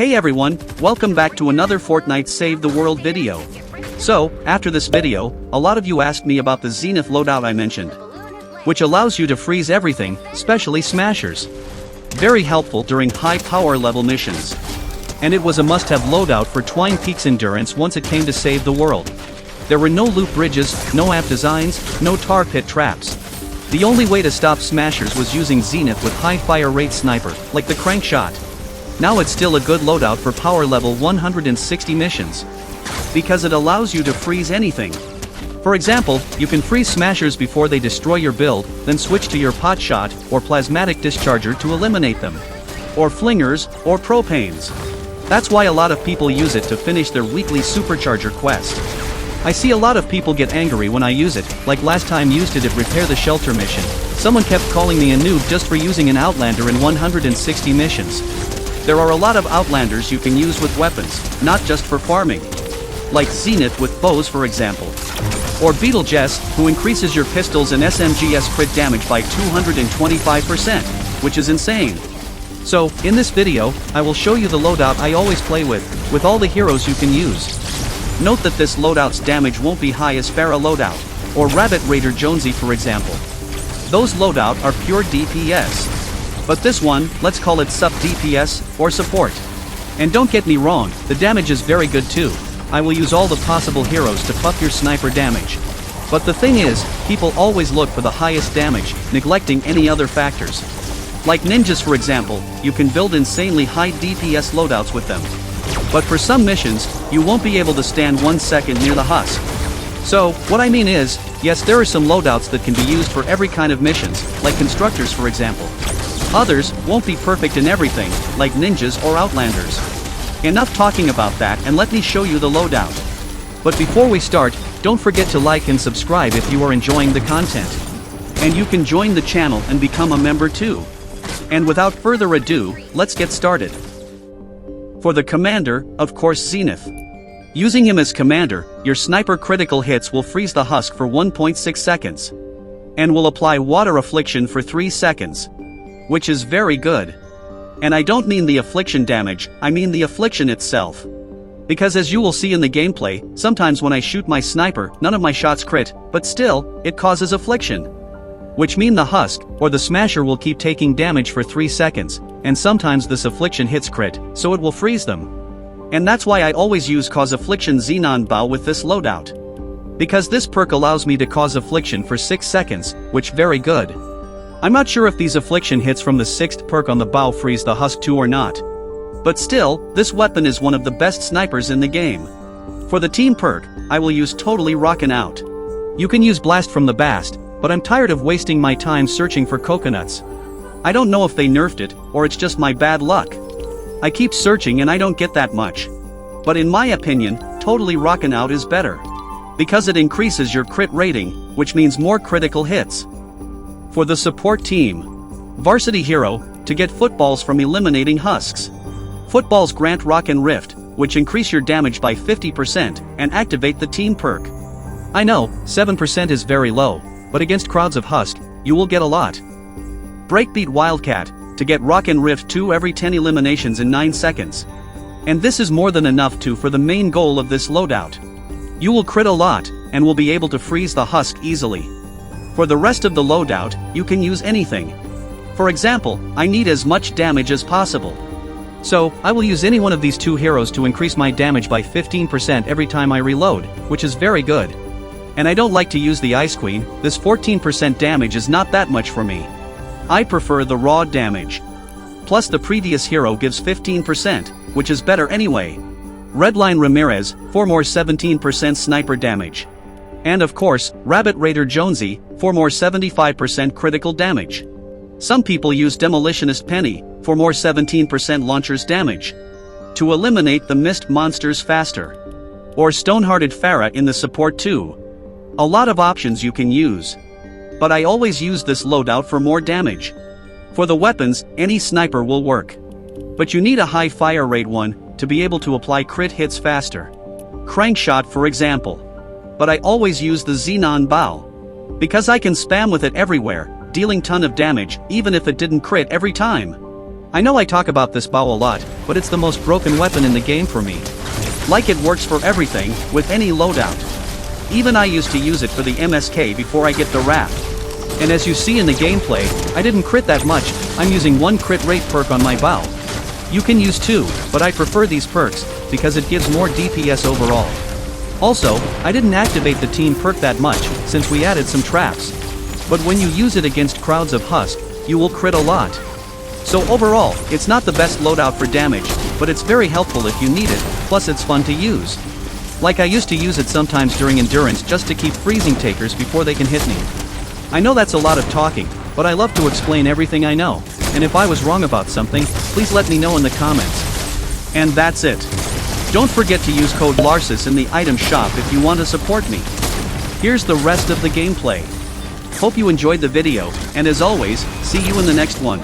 Hey everyone, welcome back to another Fortnite Save the World video. So, after this video, a lot of you asked me about the ZENITH Loadout I mentioned, which allows you to freeze everything, especially smashers. Very helpful during high power level missions. And it was a must-have loadout for Twine Peaks Endurance once it came to save the world. There were no loop bridges, no amp designs, no tar pit traps. The only way to stop smashers was using ZENITH with high fire rate sniper, like the crankshot. Now it's still a good loadout for power level 160 missions, because it allows you to freeze anything. For example, you can freeze smashers before they destroy your build, then switch to your pot shot or plasmatic discharger to eliminate them. Or flingers, or propanes. That's why a lot of people use it to finish their weekly supercharger quest. I see a lot of people get angry when I use it, like last time used it at Repair the Shelter mission. Someone kept calling me a noob just for using an Outlander in 160 missions. There are a lot of Outlanders you can use with weapons, not just for farming. Like ZENITH with bows for example. Or Beetlejuice, who increases your pistols and SMGs crit damage by 225%, which is insane. So, in this video, I will show you the loadout I always play with all the heroes you can use. Note that this loadout's damage won't be high as Farah loadout, or Rabbit Raider Jonesy for example. Those loadout are pure DPS. But this one, let's call it sup DPS, or support. And don't get me wrong, the damage is very good too. I will use all the possible heroes to buff your sniper damage. But the thing is, people always look for the highest damage, neglecting any other factors. Like ninjas for example, you can build insanely high DPS loadouts with them. But for some missions, you won't be able to stand 1 second near the husk. So, what I mean is, yes there are some loadouts that can be used for every kind of missions, like constructors for example. Others won't be perfect in everything, like ninjas or outlanders. Enough talking about that and let me show you the loadout. But before we start, don't forget to like and subscribe if you are enjoying the content. And you can join the channel and become a member too. And without further ado, let's get started. For the commander, of course ZENITH. Using him as commander, your sniper critical hits will freeze the husk for 1.6 seconds. And will apply water affliction for 3 seconds. Which is very good. And I don't mean the affliction damage, I mean the affliction itself. Because as you will see in the gameplay, sometimes when I shoot my sniper, none of my shots crit, but still, it causes affliction. Which mean the husk, or the smasher will keep taking damage for 3 seconds, and sometimes this affliction hits crit, so it will freeze them. And that's why I always use cause affliction Xenon bow with this loadout. Because this perk allows me to cause affliction for 6 seconds, which very good. I'm not sure if these affliction hits from the 6th perk on the bow freeze the husk too or not. But still, this weapon is one of the best snipers in the game. For the team perk, I will use totally rockin' out. You can use blast from the bast, but I'm tired of wasting my time searching for coconuts. I don't know if they nerfed it, or it's just my bad luck. I keep searching and I don't get that much. But in my opinion, totally rockin' out is better. Because it increases your crit rating, which means more critical hits. For the support team. Varsity Hero, to get footballs from eliminating husks. Footballs grant Rock and Rift, which increase your damage by 50% and activate the team perk. I know, 7% is very low, but against crowds of husk, you will get a lot. Breakbeat Wildcat, to get Rock and Rift 2 every 10 eliminations in 9 seconds. And this is more than enough for the main goal of this loadout. You will crit a lot, and will be able to freeze the husk easily. For the rest of the loadout, you can use anything. For example, I need as much damage as possible. So, I will use any one of these two heroes to increase my damage by 15% every time I reload, which is very good. And I don't like to use the Ice Queen, this 14% damage is not that much for me. I prefer the raw damage. Plus the previous hero gives 15%, which is better anyway. Redline Ramirez, for more 17% sniper damage. And of course, Rabbit Raider Jonesy, for more 75% critical damage. Some people use Demolitionist Penny, for more 17% launcher's damage. To eliminate the mist monsters faster. Or Stonehearted Farah in the support too. A lot of options you can use. But I always use this loadout for more damage. For the weapons, any sniper will work. But you need a high fire rate one, to be able to apply crit hits faster. Crankshot for example. But I always use the Xenon bow. Because I can spam with it everywhere, dealing ton of damage, even if it didn't crit every time. I know I talk about this bow a lot, but it's the most broken weapon in the game for me. Like it works for everything, with any loadout. Even I used to use it for the MSK before I get the raft. And as you see in the gameplay, I didn't crit that much, I'm using 1 crit rate perk on my bow. You can use 2, but I prefer these perks, because it gives more DPS overall. Also, I didn't activate the team perk that much, since we added some traps. But when you use it against crowds of Husk, you will crit a lot. So overall, it's not the best loadout for damage, but it's very helpful if you need it, plus it's fun to use. Like I used to use it sometimes during Endurance just to keep freezing takers before they can hit me. I know that's a lot of talking, but I love to explain everything I know, and if I was wrong about something, please let me know in the comments. And that's it. Don't forget to use code Larsis in the item shop if you want to support me. Here's the rest of the gameplay. Hope you enjoyed the video, and as always, see you in the next one.